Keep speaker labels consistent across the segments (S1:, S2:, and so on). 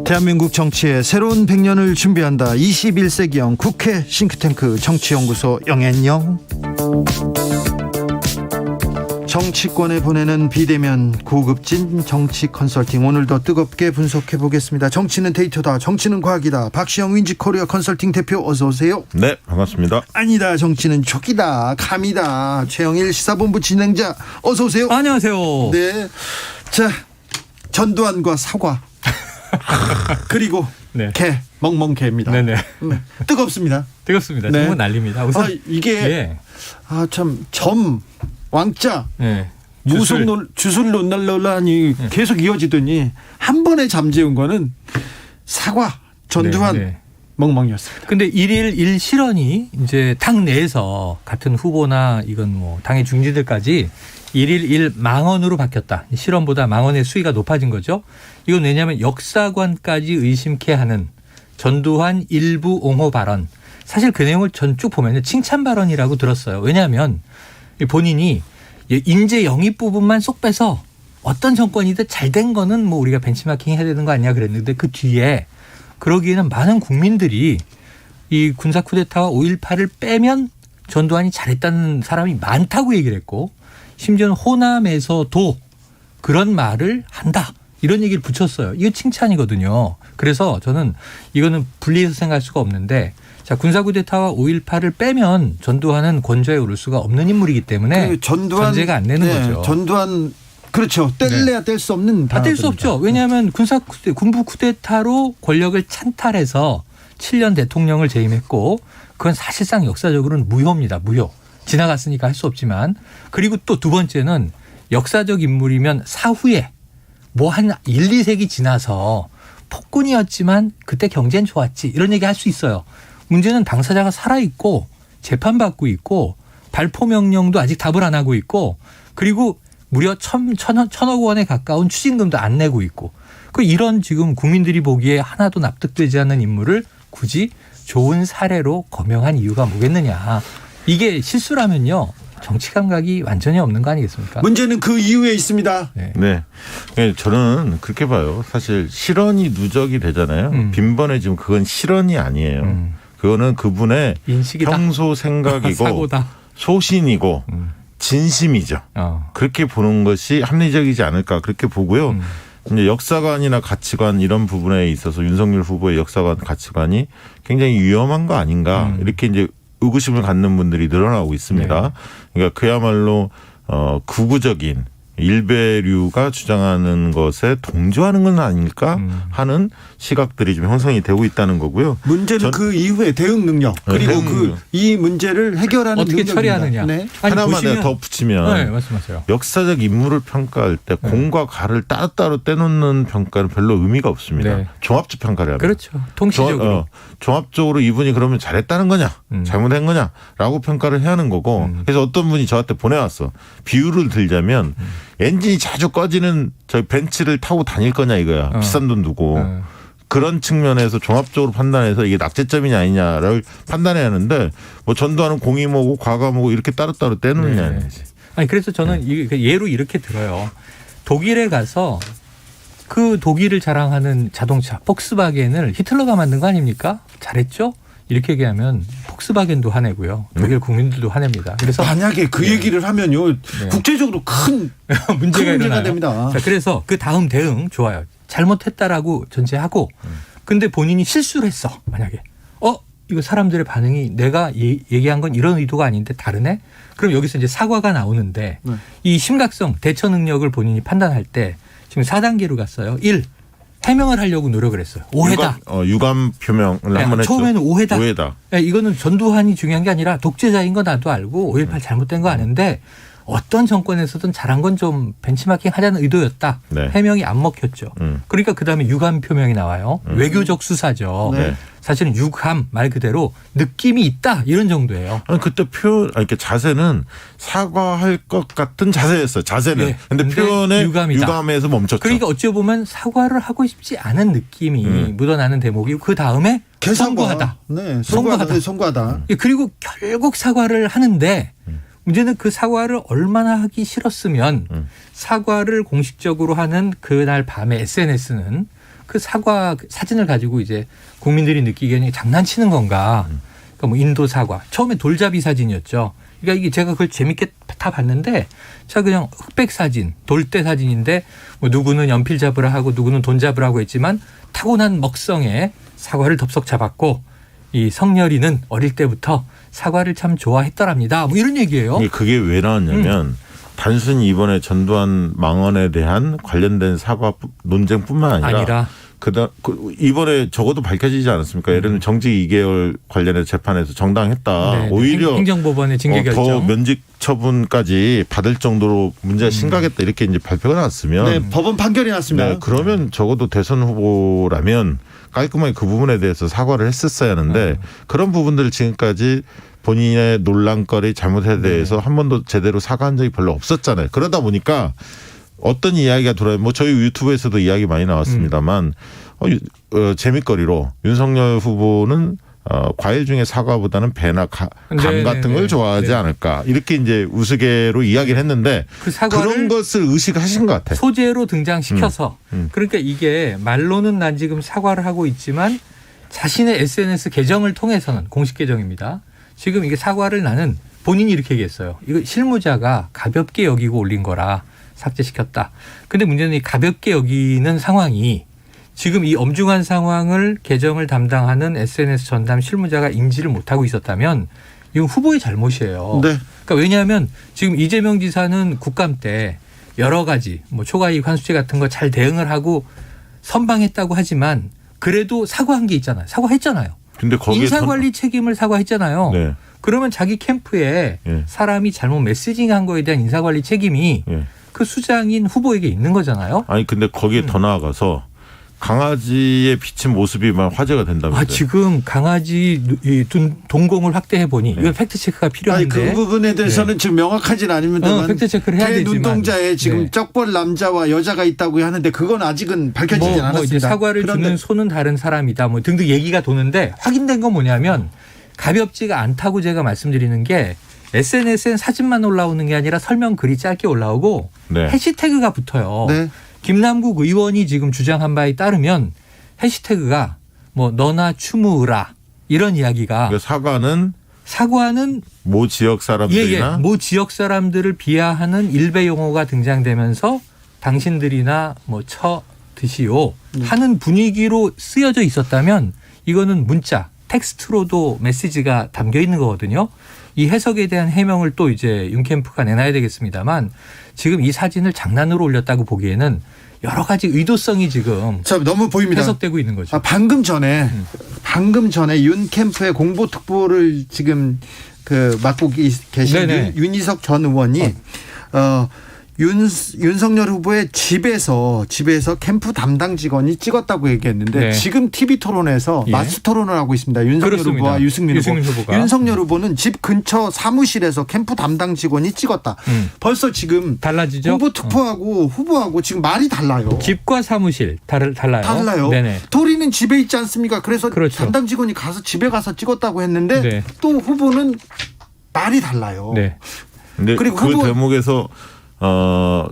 S1: 대한민국 정치의 새로운 100년을 준비한다. 21세기형 국회 싱크탱크 정치연구소 영앤영. 정치권에 보내는 비대면 고급진 정치 컨설팅, 오늘도 뜨겁게 분석해 보겠습니다. 정치는 데이터다, 정치는 과학이다. 박시영 윈지코리아 컨설팅 대표, 어서 오세요.
S2: 네, 반갑습니다.
S1: 아니다, 정치는 촉이다, 감이다. 최영일 시사본부 진행자, 어서 오세요.
S3: 안녕하세요.
S1: 네, 자, 전두환과 사과 그리고
S3: 네.
S1: 개, 멍멍개입니다.
S3: 네네.
S1: 뜨겁습니다.
S3: 뜨겁습니다.
S1: 네.
S3: 정말 난립니다. 우선
S1: 이게
S3: 예.
S1: 참 왕자
S3: 예.
S1: 주술 논란이 계속 이어지더니 한 번에 잠재운 거는 사과, 전두환,
S3: 네.
S1: 멍멍이었습니다.
S3: 근데 1일 1실언이 이제 당 내에서 같은 후보나 이건 뭐 당의 중진들까지 1일 1망언으로 바뀌었다. 실언보다 망언의 수위가 높아진 거죠. 이건 왜냐하면 역사관까지 의심케 하는 전두환 일부 옹호 발언. 사실 그 내용을 전 쭉 보면 칭찬 발언이라고 들었어요. 왜냐하면 본인이 인재 영입 부분만 쏙 빼서 어떤 정권이든 잘된 거는 뭐 우리가 벤치마킹 해야 되는 거 아니냐 그랬는데, 그 뒤에 그러기에는 많은 국민들이 이 군사 쿠데타와 5.18을 빼면 전두환이 잘했다는 사람이 많다고 얘기를 했고, 심지어는 호남에서도 그런 말을 한다, 이런 얘기를 붙였어요. 이거 칭찬이거든요. 그래서 저는 이거는 분리해서 생각할 수가 없는데, 자, 군사 쿠데타와 5.18을 빼면 전두환은 권좌에 오를 수가 없는 인물이기 때문에 전제가 안 되는 거죠.
S1: 전두환, 그렇죠. 뗄래야 뗄 수 없는.
S3: 다 뗄 수 없죠. 왜냐하면 군부 쿠데타로 권력을 찬탈해서 7년 대통령을 재임했고, 그건 사실상 역사적으로는 무효입니다. 무효. 지나갔으니까 할 수 없지만. 그리고 또 두 번째는 역사적 인물이면 사후에 뭐 한 1, 2세기 지나서 폭군이었지만 그때 경제는 좋았지, 이런 얘기 할 수 있어요. 문제는 당사자가 살아있고 재판받고 있고 발포 명령도 아직 답을 안 하고 있고, 그리고 무려 천억 원에 가까운 추징금도 안 내고 있고, 이런 지금 국민들이 보기에 하나도 납득되지 않는 인물을 굳이 좋은 사례로 거명한 이유가 뭐겠느냐. 이게 실수라면요, 정치 감각이 완전히 없는 거 아니겠습니까?
S1: 문제는 그 이유에 있습니다.
S2: 네. 저는 그렇게 봐요. 사실 실언이 누적이 되잖아요. 빈번에 지금 그건 실언이 아니에요. 그거는 그분의
S3: 인식이다.
S2: 평소 생각이고
S3: 사고다.
S2: 소신이고 진심이죠. 그렇게 보는 것이 합리적이지 않을까, 그렇게 보고요. 이제 역사관이나 가치관 이런 부분에 있어서 윤석열 후보의 역사관 가치관이 굉장히 위험한 거 아닌가, 이렇게 이제 의구심을 갖는 분들이 늘어나고 있습니다.
S3: 네.
S2: 그러니까 그야말로 극우적인 일베류가 주장하는 것에 동조하는 건 아닐까 하는 시각들이 좀 형성이 되고 있다는 거고요.
S1: 문제는 그 이후의 대응 능력, 그리고 이 문제를 해결하는
S3: 어떻게
S1: 능력입니다.
S3: 처리하느냐.
S1: 네.
S2: 하나만 내가 더 붙이면,
S3: 네, 말씀하세요.
S2: 역사적 인물을 평가할 때 공과 가를 따로따로 떼놓는 평가는 별로 의미가 없습니다.
S3: 네.
S2: 종합적 평가를 합니다.
S3: 그렇죠. 통시적으로.
S2: 종합적으로 이분이 그러면 잘했다는 거냐 잘못한 거냐라고 평가를 해야 하는 거고, 그래서 어떤 분이 저한테 보내왔어. 비유를 들자면 엔진이 자주 꺼지는 저 벤츠를 타고 다닐 거냐 이거야. 비싼 돈 두고. 그런 측면에서 종합적으로 판단해서 이게 낙제점이냐 아니냐를 판단해야 하는데, 뭐 전두환은 공이모고 과거모고 이렇게 따로따로 떼놓느냐.
S3: 네. 아니, 그래서 저는 예로 이렇게 들어요. 독일에 가서 그 독일을 자랑하는 자동차 폭스바겐을 히틀러가 만든 거 아닙니까? 잘했죠? 이렇게 얘기하면 폭스바겐도 화내고요. 독일 국민들도 화냅니다. 그래서
S1: 만약에 그 얘기를 하면요, 국제적으로 큰 문제가 됩니다.
S3: 자, 그래서 그 다음 대응 좋아요. 잘못했다라고 전제하고, 근데 본인이 실수를 했어. 만약에 이거 사람들의 반응이 내가 얘기한 건 이런 의도가 아닌데 다르네? 그럼 여기서 이제 사과가 나오는데, 이 심각성, 대처 능력을 본인이 판단할 때 지금 4단계로 갔어요. 1. 해명을 하려고 노력을 했어요. 오해다.
S2: 유감 표명을 한번 했죠.
S3: 처음에는 오해다.
S2: 네,
S3: 이거는 전두환이 중요한 게 아니라 독재자인 거 나도 알고 5.18 잘못된 거 아는데 어떤 정권에서든 잘한 건 좀 벤치마킹 하자는 의도였다.
S2: 네.
S3: 해명이 안 먹혔죠. 그러니까 그다음에 유감 표명이 나와요. 외교적 수사죠.
S1: 네.
S3: 사실은 유감 말 그대로 느낌이 있다, 이런 정도예요.
S2: 아니, 그때 이렇게 자세는 사과할 것 같은 자세였어요. 자세는.
S3: 네.
S2: 근데 표현의
S3: 유감이다.
S2: 유감에서 멈췄죠.
S3: 그러니까 어찌 보면 사과를 하고 싶지 않은 느낌이 묻어나는 대목이고, 그 다음에 선고하다.
S1: 네,
S3: 선고하다.
S1: 선고하다.
S3: 그리고 결국 사과를 하는데, 문제는 그 사과를 얼마나 하기 싫었으면 사과를 공식적으로 하는 그날 밤에 SNS는 그 사과 사진을 가지고 이제 국민들이 느끼기에는 장난치는 건가. 그러니까 뭐 인도 사과. 처음에 돌잡이 사진이었죠. 그러니까 이게 제가 그걸 재밌게 다 봤는데 자 그냥 흑백 사진, 돌대 사진인데 뭐 누구는 연필 잡으라 하고 누구는 돈 잡으라 하고 했지만 타고난 먹성에 사과를 덥석 잡았고 이 성렬이는 어릴 때부터 사과를 참 좋아했더랍니다. 뭐 이런 얘기예요.
S2: 그게 왜 나왔냐면 단순히 이번에 전두환 망언에 대한 관련된 사과 논쟁뿐만 아니라 이번에 적어도 밝혀지지 않았습니까? 예를 들면 정직 2개월 관련해서 재판에서 정당했다.
S3: 네,
S2: 오히려
S3: 행정법원의 징계 결정.
S2: 더 면직 처분까지 받을 정도로 문제가 심각했다. 이렇게 이제 발표가 나왔으면
S1: 네, 법원 판결이 났습니다.
S2: 네, 그러면 적어도 대선 후보라면 깔끔하게 그 부분에 대해서 사과를 했었어야 하는데 그런 부분들을 지금까지 본인의 논란거리 잘못에 대해서 한 번도 제대로 사과한 적이 별로 없었잖아요. 그러다 보니까 어떤 이야기가 돌아요. 뭐 저희 유튜브에서도 이야기 많이 나왔습니다만 재밌거리로 윤석열 후보는 과일 중에 사과보다는 배나 감 같은 걸 좋아하지 않을까 이렇게 이제 우스개로 이야기를 했는데
S3: 그 사과를
S2: 그런 것을 의식하신 것 같아요.
S3: 소재로 등장시켜서 그러니까 이게 말로는 난 지금 사과를 하고 있지만 자신의 SNS 계정을 통해서는 공식 계정입니다. 지금 이게 사과를 나는 본인이 이렇게 얘기했어요. 이거 실무자가 가볍게 여기고 올린 거라 삭제시켰다. 근데 문제는 이 가볍게 여기는 상황이 지금 이 엄중한 상황을 계정을 담당하는 SNS 전담 실무자가 인지를 못하고 있었다면 이건 후보의 잘못이에요.
S1: 네.
S3: 그러니까 왜냐하면 지금 이재명 지사는 국감 때 여러 가지 뭐 초과이익 환수제 같은 거 잘 대응을 하고 선방했다고 하지만 그래도 사과한 게 있잖아요. 사과했잖아요.
S2: 근데 거기에
S3: 인사관리 책임을 사과했잖아요.
S2: 네.
S3: 그러면 자기 캠프에
S2: 네.
S3: 사람이 잘못 메시징한 거에 대한 인사관리 책임이
S2: 네.
S3: 그 수장인 후보에게 있는 거잖아요.
S2: 아니 근데 거기에 더 나아가서 강아지의 비친 모습이 막 화제가 된다면서요.
S3: 지금 강아지 동공을 확대해 보니 이건 팩트 체크가 필요한데.
S1: 아니, 그 부분에 대해서는 지금 명확하지는 않습니다만
S3: 팩트 체크를 해야
S1: 개
S3: 되지만.
S1: 눈동자에 지금 쩍벌 남자와 여자가 있다고 하는데 그건 아직은 밝혀지지 않았습니다.
S3: 뭐 이제 사과를 주는 손은 다른 사람이다. 뭐 등등 얘기가 도는데 확인된 건 뭐냐면 가볍지가 않다고 제가 말씀드리는 게 SNS엔 사진만 올라오는 게 아니라 설명 글이 짧게 올라오고
S2: 네.
S3: 해시태그가 붙어요.
S1: 네.
S3: 김남국 의원이 지금 주장한 바에 따르면 해시태그가 뭐 너나 추무으라 이런 이야기가
S2: 그러니까
S3: 사과는
S2: 모 지역 사람들이나
S3: 모 지역 사람들을 비하하는 일베 용어가 등장되면서 당신들이나 뭐 쳐 드시오 하는 분위기로 쓰여져 있었다면 이거는 문자 텍스트로도 메시지가 담겨 있는 거거든요. 이 해석에 대한 해명을 또 이제 윤 캠프가 내놔야 되겠습니다만 지금 이 사진을 장난으로 올렸다고 보기에는 여러 가지 의도성이 지금
S1: 너무 보입니다.
S3: 해석되고 있는 거죠.
S1: 방금 전에 윤 캠프의 공보특보를 지금 맡고 계신 윤희석 전 의원이 윤석열 후보의 집에서 캠프 담당 직원이 찍었다고 얘기했는데
S3: 네.
S1: 지금 TV 토론에서 마스 토론을 하고 있습니다. 윤석열
S3: 그렇습니다.
S1: 후보와 유승민
S3: 후보가.
S1: 윤석열 후보는 집 근처 사무실에서 캠프 담당 직원이 찍었다. 벌써 지금
S3: 달라지죠?
S1: 공보특보하고 후보하고 지금 말이 달라요.
S3: 집과 사무실 달라요.
S1: 달라요.
S3: 네네.
S1: 토리는 집에 있지 않습니까? 그래서
S3: 그렇죠.
S1: 담당 직원이 가서 집에 가서 찍었다고 했는데
S3: 네.
S1: 또 후보는 말이 달라요.
S3: 네.
S2: 근데
S1: 그리고
S2: 그 대목에서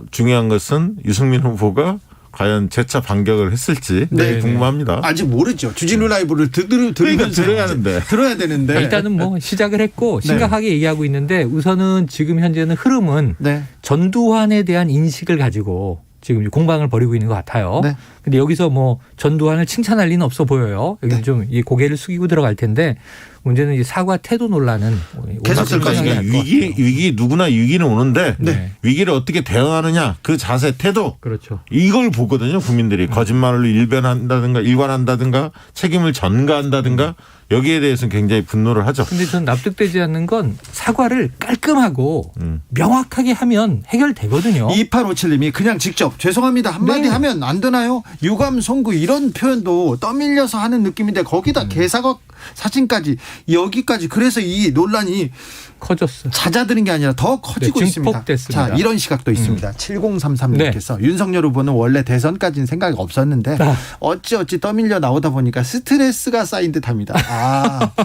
S2: 중요한 것은 유승민 후보가 과연 재차 반격을 했을지
S1: 네.
S2: 궁금합니다.
S1: 아직 모르죠. 주진우 라이브를
S2: 그러니까 들어야 되는데.
S3: 일단은 뭐 시작을 했고 심각하게 얘기하고 있는데 우선은 지금 현재는 흐름은
S1: 네.
S3: 전두환에 대한 인식을 가지고 지금 공방을 벌이고 있는 것 같아요.
S1: 네.
S3: 근데 여기서 뭐 전두환을 칭찬할 리는 없어 보여요. 여기 좀 이 고개를 숙이고 들어갈 텐데 문제는 이 사과 태도 논란은
S1: 계속 될
S2: 그러니까 위기 누구나 위기는 오는데 위기를 어떻게 대응하느냐 그 자세 태도
S3: 그렇죠.
S2: 이걸 보거든요. 국민들이 거짓말로 일관한다든가 책임을 전가한다든가 여기에 대해서는 굉장히 분노를 하죠.
S3: 근데 전 납득되지 않는 건 사과를 깔끔하고 명확하게 하면 해결되거든요.
S1: 2857님이 그냥 직접 죄송합니다 한마디 하면 안 되나요? 유감 송구 이런 표현도 떠밀려서 하는 느낌인데 거기다 개사과 사진까지 여기까지 그래서 이 논란이
S3: 커졌어.
S1: 잦아드는 게 아니라 더 커지고 있습니다.
S3: 증폭됐습니다.
S1: 자, 이런 시각도 있습니다. 7033님께서 윤석열 후보는 원래 대선까지는 생각이 없었는데 어찌 떠밀려 나오다 보니까 스트레스가 쌓인 듯합니다.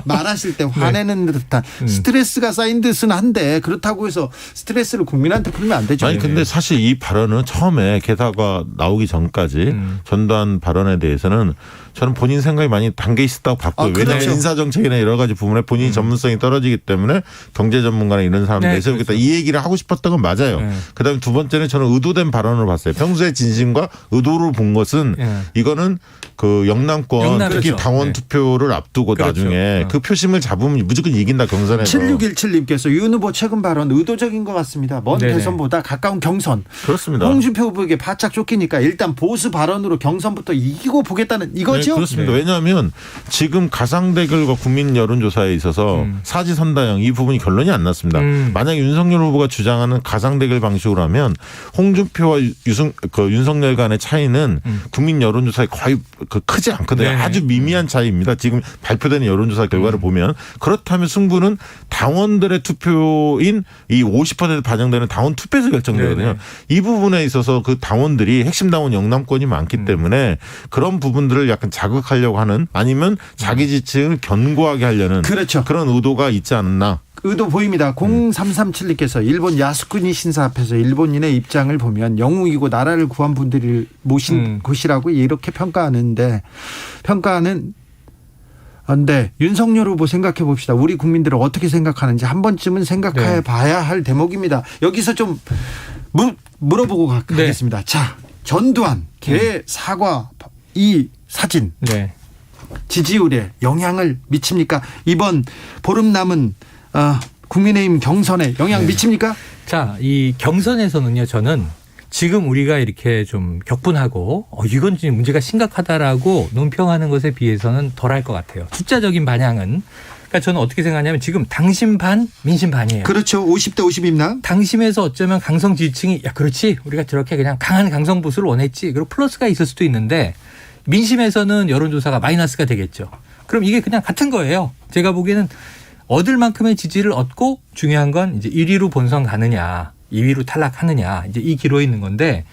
S1: 말하실 때 화내는 듯한 스트레스가 쌓인 듯은 한데 그렇다고 해서 스트레스를 국민한테 풀면 안 되죠.
S2: 아니 근데 사실 이 발언은 처음에 개사가 나오기 전까지 전두환 발언에 대해서는 저는 본인 생각이 많이 담겨 있었다고 봤고요.
S1: 그렇죠.
S2: 왜냐하면 인사정책이나 여러 가지 부분에 본인이 전문성이 떨어지기 때문에 경제 전문가나 이런 사람들
S3: 네,
S2: 내세우겠다.
S3: 그렇죠.
S2: 이 얘기를 하고 싶었던 건 맞아요.
S3: 네.
S2: 그다음에 두 번째는 저는 의도된 발언으로 봤어요. 평소에 진심과 의도를 본 것은 이거는 그 영남권 특히
S3: 그렇죠.
S2: 당원
S3: 네.
S2: 투표를 앞두고
S3: 그렇죠.
S2: 나중에 그 표심을 잡으면 무조건 이긴다 경선에서.
S1: 7617님께서 윤 후보 최근 발언 의도적인 것 같습니다. 먼
S3: 네네.
S1: 대선보다 가까운 경선.
S2: 그렇습니다.
S1: 홍준표 후보에게 바짝 쫓기니까 일단 보수 발언으로 경선부터 이기고 보겠다는 이거죠?
S2: 네, 그렇습니다.
S3: 네.
S2: 왜냐하면 지금 가상 대결과 국민 여론조사에 있어서 사지선다형 이 부분이 결론이 안 났습니다. 만약 윤석열 후보가 주장하는 가상 대결 방식으로 하면 홍준표와 윤석열 간의 차이는 국민 여론조사에 거의 크지 않거든요.
S3: 네네.
S2: 아주 미미한 차이입니다. 지금 발표되는 여론조사 결과를 보면 그렇다면 승부는 당원들의 투표인 이 50% 반영되는 당원 투표에서 결정되거든요.
S3: 네네.
S2: 이 부분에 있어서 그 당원들이 핵심 당원 영남권이 많기 때문에 그런 부분들을 약간 자극하려고 하는 아니면 자기 지층을 견고하게 하려는
S1: 그렇죠.
S2: 그런 의도가 있지 않나.
S1: 의도 보입니다. 0337님께서 일본 야스쿠니 신사 앞에서 일본인의 입장을 보면 영웅이고 나라를 구한 분들을 모신 곳이라고 이렇게 평가하는데 그런데 윤석열 후보 생각해 봅시다. 우리 국민들은 어떻게 생각하는지 한 번쯤은 생각해 봐야 할 대목입니다. 여기서 좀 물어보고 가겠습니다. 자, 전두환 개 사과 이 사진 지지율에 영향을 미칩니까? 이번 보름 남은 국민의힘 경선에 영향 미칩니까?
S3: 자, 이 경선에서는요, 저는 지금 우리가 이렇게 좀 격분하고 이건 좀 문제가 심각하다라고 논평하는 것에 비해서는 덜할 것 같아요. 숫자적인 반향은. 그러니까 저는 어떻게 생각하냐면 지금 당심 반, 민심 반이에요.
S1: 그렇죠. 50대 50입니다.
S3: 당심에서 어쩌면 강성 지지층이 야 그렇지 우리가 저렇게 그냥 강한 강성 보수를 원했지. 그리고 플러스가 있을 수도 있는데 민심에서는 여론조사가 마이너스가 되겠죠. 그럼 이게 그냥 같은 거예요. 제가 보기에는 얻을 만큼의 지지를 얻고 중요한 건 이제 1위로 본선 가느냐 2위로 탈락하느냐 이제 이 기로에 있는 건데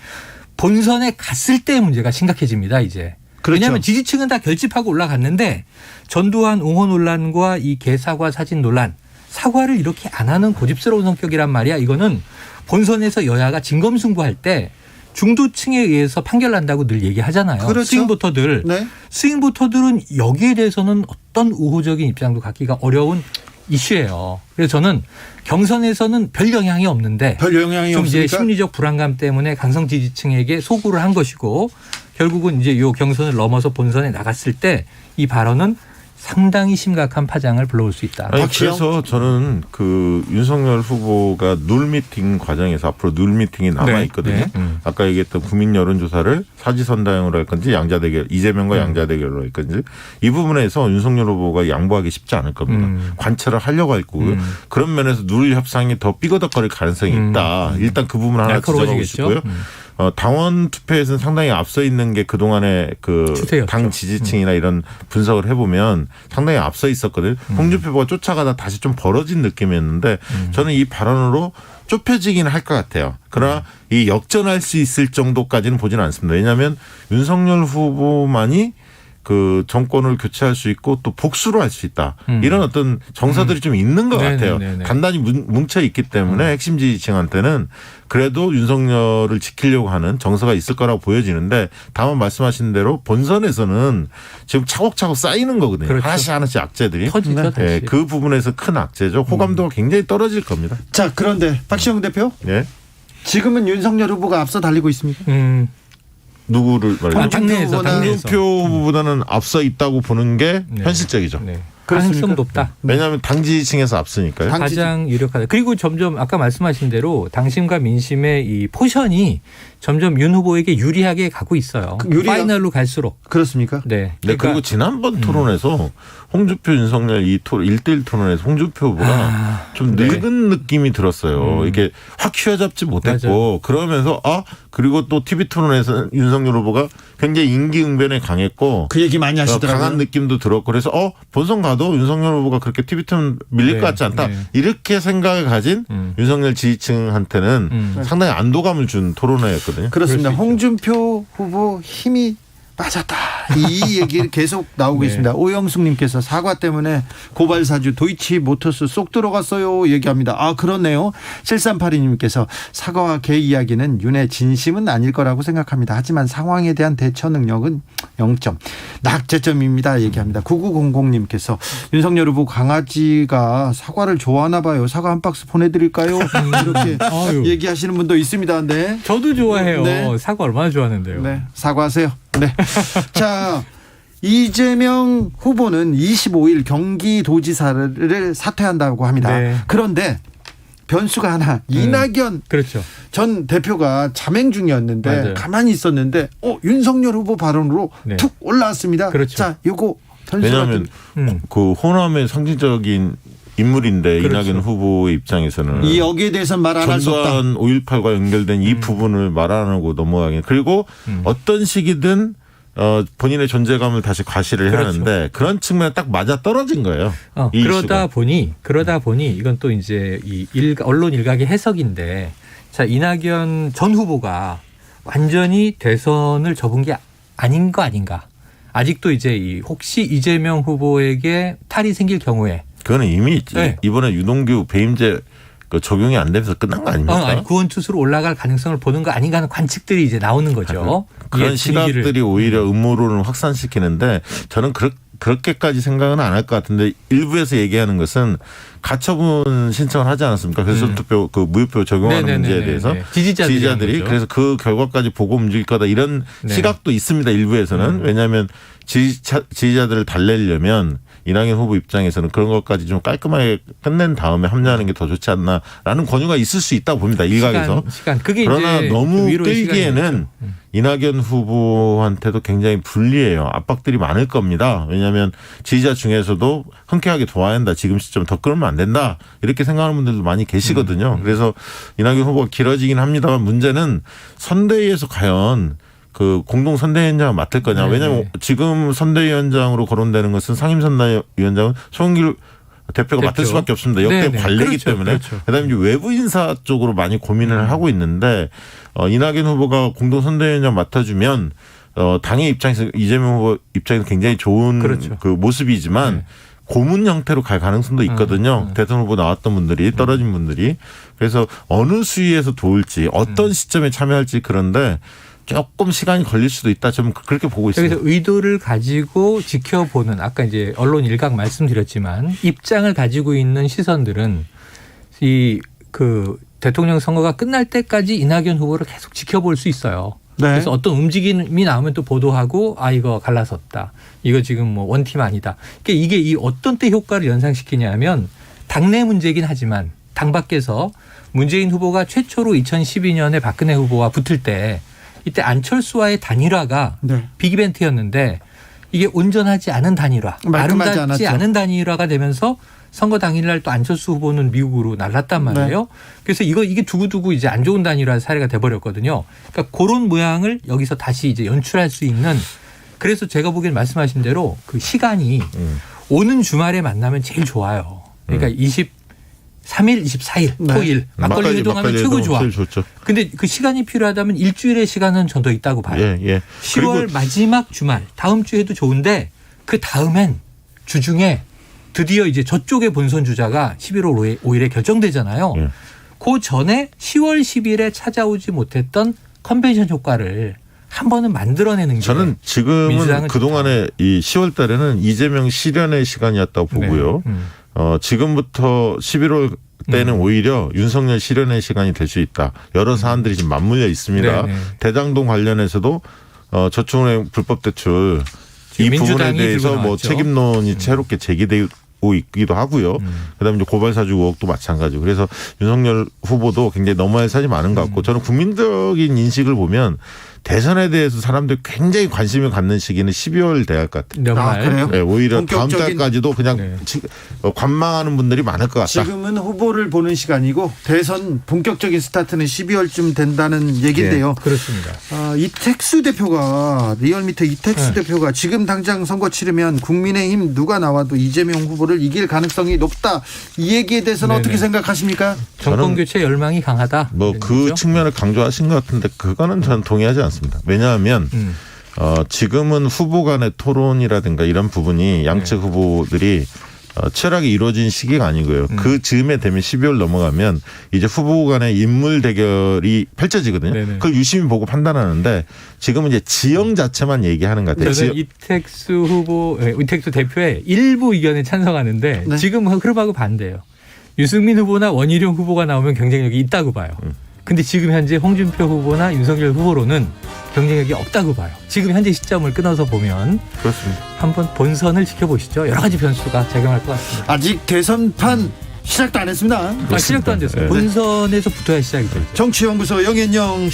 S3: 본선에 갔을 때 문제가 심각해집니다 이제.
S1: 그렇죠.
S3: 왜냐하면 지지층은 다 결집하고 올라갔는데 전두환 옹호 논란과 이 개사과 사진 논란 사과를 이렇게 안 하는 고집스러운 성격이란 말이야. 이거는 본선에서 여야가 진검승부할 때 중도층에 의해서 판결난다고 늘 얘기하잖아요.
S1: 그렇죠.
S3: 스윙보터들.
S1: 네.
S3: 스윙보터들은 여기에 대해서는 어떤 우호적인 입장도 갖기가 어려운 이슈예요. 그래서 저는 경선에서는 별 영향이 없는데
S1: 별 영향이
S3: 좀 이제
S1: 없습니까?
S3: 심리적 불안감 때문에 강성 지지층에게 소구를 한 것이고 결국은 이제 요 경선을 넘어서 본선에 나갔을 때 이 발언은 상당히 심각한 파장을 불러올 수 있다.
S2: 아니, 그래서 저는 그 윤석열 후보가 룰 미팅 과정에서 앞으로 룰 미팅이 남아 있거든요. 아까 얘기했던 국민 여론조사를 사지선다형으로 할 건지 양자대결 이재명과 양자대결로 할 건지 이 부분에서 윤석열 후보가 양보하기 쉽지 않을 겁니다. 관철을 하려고 할 거고요. 그런 면에서 룰 협상이 더 삐거덕거릴 가능성이 있다. 일단 그 부분 하나 지적하고 싶고요. 당원 투표에서는 상당히 앞서 있는 게 그동안의 그 당 지지층이나 이런 분석을 해보면 상당히 앞서 있었거든요. 홍준표 후보가 쫓아가다 다시 좀 벌어진 느낌이었는데 저는 이 발언으로 좁혀지기는 할 것 같아요. 그러나 이 역전할 수 있을 정도까지는 보지는 않습니다. 왜냐하면 윤석열 후보만이 그 정권을 교체할 수 있고 또 복수를 할 수 있다. 이런 어떤 정서들이 좀 있는 것 같아요. 단단히 뭉쳐 있기 때문에 핵심 지지층한테는 그래도 윤석열을 지키려고 하는 정서가 있을 거라고 보여지는데 다만 말씀하신 대로 본선에서는 지금 차곡차곡 쌓이는 거거든요.
S3: 그렇죠.
S2: 하나씩 악재들이.
S3: 터지죠,
S2: 네, 그 부분에서 큰 악재죠. 호감도가 굉장히 떨어질 겁니다.
S1: 자, 그런데 박시영 대표
S2: 네.
S1: 지금은 윤석열 후보가 앞서 달리고 있습니까?
S2: 누구를 말해요?
S3: 당내에서
S2: 홍준표 후보보다는 앞서 있다고 보는 게 현실적이죠.
S3: 가능성 높다.
S2: 왜냐하면 당 지지층에서 앞서니까요.
S3: 가장 유력하다. 그리고 점점 아까 말씀하신 대로 당심과 민심의 이 포션이 점점 윤 후보에게 유리하게 가고 있어요. 파이널로 갈수록.
S1: 그렇습니까?
S3: 네.
S2: 네, 그리고 지난번 토론에서 홍준표 윤석열 이 1대1 토론에서 홍준표 후보가 좀 늙은 느낌이 들었어요. 이게 확 휘어잡지 못했고
S3: 맞아요.
S2: 그러면서 그리고 또 TV 토론에서 윤석열 후보가 굉장히 임기응변에 강했고
S1: 그 얘기 많이 하시더라고요.
S2: 강한 느낌도 들었고 그래서 본선 가도 윤석열 후보가 그렇게 TV 토론 밀릴 것 같지 않다. 이렇게 생각을 가진 윤석열 지지층한테는 상당히 안도감을 준 토론회였거든요.
S1: 그렇습니다. 홍준표 후보 힘이 빠졌다. 이 얘기 계속 나오고 있습니다. 오영숙님께서 사과 때문에 고발사주 도이치모터스 쏙 들어갔어요 얘기합니다. 아 그렇네요. 7382님께서 사과와 개 이야기는 윤의 진심은 아닐 거라고 생각합니다. 하지만 상황에 대한 대처 능력은 0점. 낙제점입니다 얘기합니다. 9900님께서 윤석열 후보 강아지가 사과를 좋아하나 봐요. 사과 한 박스 보내드릴까요? 이렇게 얘기하시는 분도 있습니다. 네.
S3: 저도 좋아해요.
S1: 네.
S3: 사과 얼마나 좋아하는데요.
S1: 네, 사과하세요. 네. 자, 이재명 후보는 25일 경기도지사를 사퇴한다고 합니다.
S3: 네.
S1: 그런데 변수가 하나, 이낙연
S3: 그렇죠.
S1: 전 대표가 자맹 중이었는데
S3: 맞아요.
S1: 가만히 있었는데 윤석열 후보 발언으로
S3: 네.
S1: 툭 올라왔습니다.
S3: 그렇죠.
S1: 자, 요거 변수가
S2: 왜냐하면 그 호남의 상징적인 인물인데
S3: 그렇죠.
S2: 이낙연 후보의 입장에서는
S1: 이 여기에 대해서는 말 안 할 수 없다.
S2: 전두환 5.18과 연결된 이 부분을 말 안 하고 넘어가긴. 그리고 어떤 시기든 본인의 존재감을 다시 과시를
S3: 그렇죠.
S2: 하는데 그런 측면에 딱 맞아 떨어진 거예요. 이
S3: 그러다
S2: 이슈가.
S3: 보니 이건 또 이제 이 언론 일각의 해석인데, 자 이낙연 전 후보가 완전히 대선을 접은 게 아닌 거 아닌가. 아직도 이제 혹시 이재명 후보에게 탈이 생길 경우에
S2: 그거는 이미
S3: 네.
S2: 이번에 유동규 배임제 그 적용이 안 되면서 끝난 거 아닙니까?
S3: 구원투수로 올라갈 가능성을 보는 거 아닌가 하는 관측들이 이제 나오는 거죠.
S2: 그런 시각들이 오히려 음모론을 확산시키는데 저는 그렇게까지 생각은 안 할 것 같은데 일부에서 얘기하는 것은 가처분 신청을 하지 않았습니까? 그래서 투표 그 무효표 적용하는 문제에 대해서 지지자들이 그래서 그 결과까지 보고 움직일 거다 이런 시각도 있습니다. 일부에서는 왜냐하면 지지자들을 달래려면 이낙연 후보 입장에서는 그런 것까지 좀 깔끔하게 끝낸 다음에 합류하는 게 더 좋지 않나라는 권유가 있을 수 있다고 봅니다. 일각에서.
S3: 그게
S2: 그러나
S3: 이제
S2: 너무 끌기에는 이낙연 후보한테도 굉장히 불리해요. 압박들이 많을 겁니다. 왜냐하면 지지자 중에서도 흔쾌하게 도와야 한다. 지금 시점 더 끌면 안 된다. 이렇게 생각하는 분들도 많이 계시거든요. 그래서 이낙연 후보가 길어지긴 합니다만 문제는 선대위에서 과연 그 공동 선대위원장을 맡을 거냐. 왜냐하면 지금 선대위원장으로 거론되는 것은 상임선대위원장은 송영길 대표가 맡을 수밖에 없습니다. 역대 관례이기 때문에. 그다음에 이제 외부 인사 쪽으로 많이 고민을 하고 있는데 이낙연 후보가 공동 선대위원장 맡아주면 당의 입장에서 이재명 후보 입장에서 굉장히 좋은 그 모습이지만 고문 형태로 갈 가능성도 있거든요. 대선 후보 나왔던 분들이 떨어진 분들이. 그래서 어느 수위에서 도울지 어떤 시점에 참여할지 그런데 조금 시간이 걸릴 수도 있다. 좀 그렇게 보고 있습니다.
S3: 그래서 의도를 가지고 지켜보는 아까 이제 언론 일각 말씀드렸지만 입장을 가지고 있는 시선들은 그 대통령 선거가 끝날 때까지 이낙연 후보를 계속 지켜볼 수 있어요.
S1: 네.
S3: 그래서 어떤 움직임이 나오면 또 보도하고 이거 갈라섰다. 이거 지금 뭐 원팀 아니다. 그러니까 이게 이 어떤 때 효과를 연상시키냐면 당내 문제이긴 하지만 당 밖에서 문재인 후보가 최초로 2012년에 박근혜 후보와 붙을 때 이때 안철수와의 단일화가 빅이벤트였는데 이게 온전하지 않은 단일화, 아름답지 않은 단일화가 되면서 선거 당일날 또 안철수 후보는 미국으로 날랐단 말이에요. 그래서 이게 두고두고 이제 안 좋은 단일화 사례가 돼버렸거든요. 그러니까 그런 모양을 여기서 다시 이제 연출할 수 있는. 그래서 제가 보기엔 말씀하신 대로 그 시간이 오는 주말에 만나면 제일 좋아요. 그러니까 23일, 24일, 토일 막걸리 회동하면 최고 좋아. 근데 그 시간이 필요하다면 일주일의 시간은 전 더 있다고 봐요. 10월 마지막 주말 다음 주에도 좋은데 그 다음엔 주중에 드디어 이제 저쪽의 본선 주자가 11월 5일에 결정되잖아요. 그 전에 10월 10일에 찾아오지 못했던 컨벤션 효과를 한 번은 만들어내는 게
S2: 저는 지금은 그동안에 이 10월 달에는 이재명 실현의 시간이었다고 보고요. 지금부터 11월 때는 오히려 윤석열 실현의 시간이 될 수 있다. 여러 사안들이 지금 맞물려 있습니다. 대장동 관련해서도 저축은행 불법 대출 이 부분에 대해서 뭐 책임론이 새롭게 제기되고 있기도 하고요. 그다음에 이제 고발사주 의혹도 마찬가지고. 그래서 윤석열 후보도 굉장히 넘어야 할 산이 많은 것 같고 저는 국민적인 인식을 보면 대선에 대해서 사람들이 굉장히 관심을 갖는 시기는 12월 돼야 할 것 같아요.
S1: 그래요?
S2: 네, 오히려 다음 달까지도 그냥 관망하는 분들이 많을 것 같다.
S1: 지금은 후보를 보는 시간이고 대선 본격적인 스타트는 12월쯤 된다는 얘기인데요.
S3: 그렇습니다.
S1: 이택수 대표가 리얼미터 이택수 대표가 지금 당장 선거 치르면 국민의힘 누가 나와도 이재명 후보를 이길 가능성이 높다. 이 얘기에 대해서는 어떻게 생각하십니까?
S3: 정권 교체 열망이 강하다.
S2: 뭐 그 측면을 강조하신 것 같은데 그거는 저는 동의하지 않습니다. 왜냐하면 지금은 후보 간의 토론이라든가 이런 부분이 양측 후보들이 치열하게 이루어진 시기가 아니고요. 그 즈음에 되면 12월 넘어가면 이제 후보 간의 인물 대결이 펼쳐지거든요.
S3: 네네.
S2: 그걸 유심히 보고 판단하는데 지금은 이제 지형 자체만 얘기하는 것 같아요.
S3: 저는 이택수 대표의 일부 의견에 찬성하는데
S1: 네.
S3: 지금 흐름하고 반대예요. 유승민 후보나 원희룡 후보가 나오면 경쟁력이 있다고 봐요. 근데 지금 현재 홍준표 후보나 윤석열 후보로는 경쟁력이 없다고 봐요. 지금 현재 시점을 끊어서 보면
S2: 그렇습니다.
S3: 한번 본선을 지켜보시죠. 여러 가지 변수가 작용할 것 같습니다.
S1: 아직 대선판 시작도 안 했습니다.
S3: 시작도 안 됐어요.
S2: 네.
S3: 본선에서 붙어야 시작이 되죠.
S1: 정치연구소 영앤영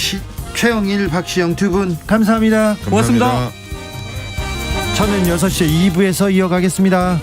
S1: 최영일 박시영 두 분 감사합니다.
S3: 고맙습니다.
S2: 감사합니다.
S1: 저는 6시 2부에서 이어가겠습니다.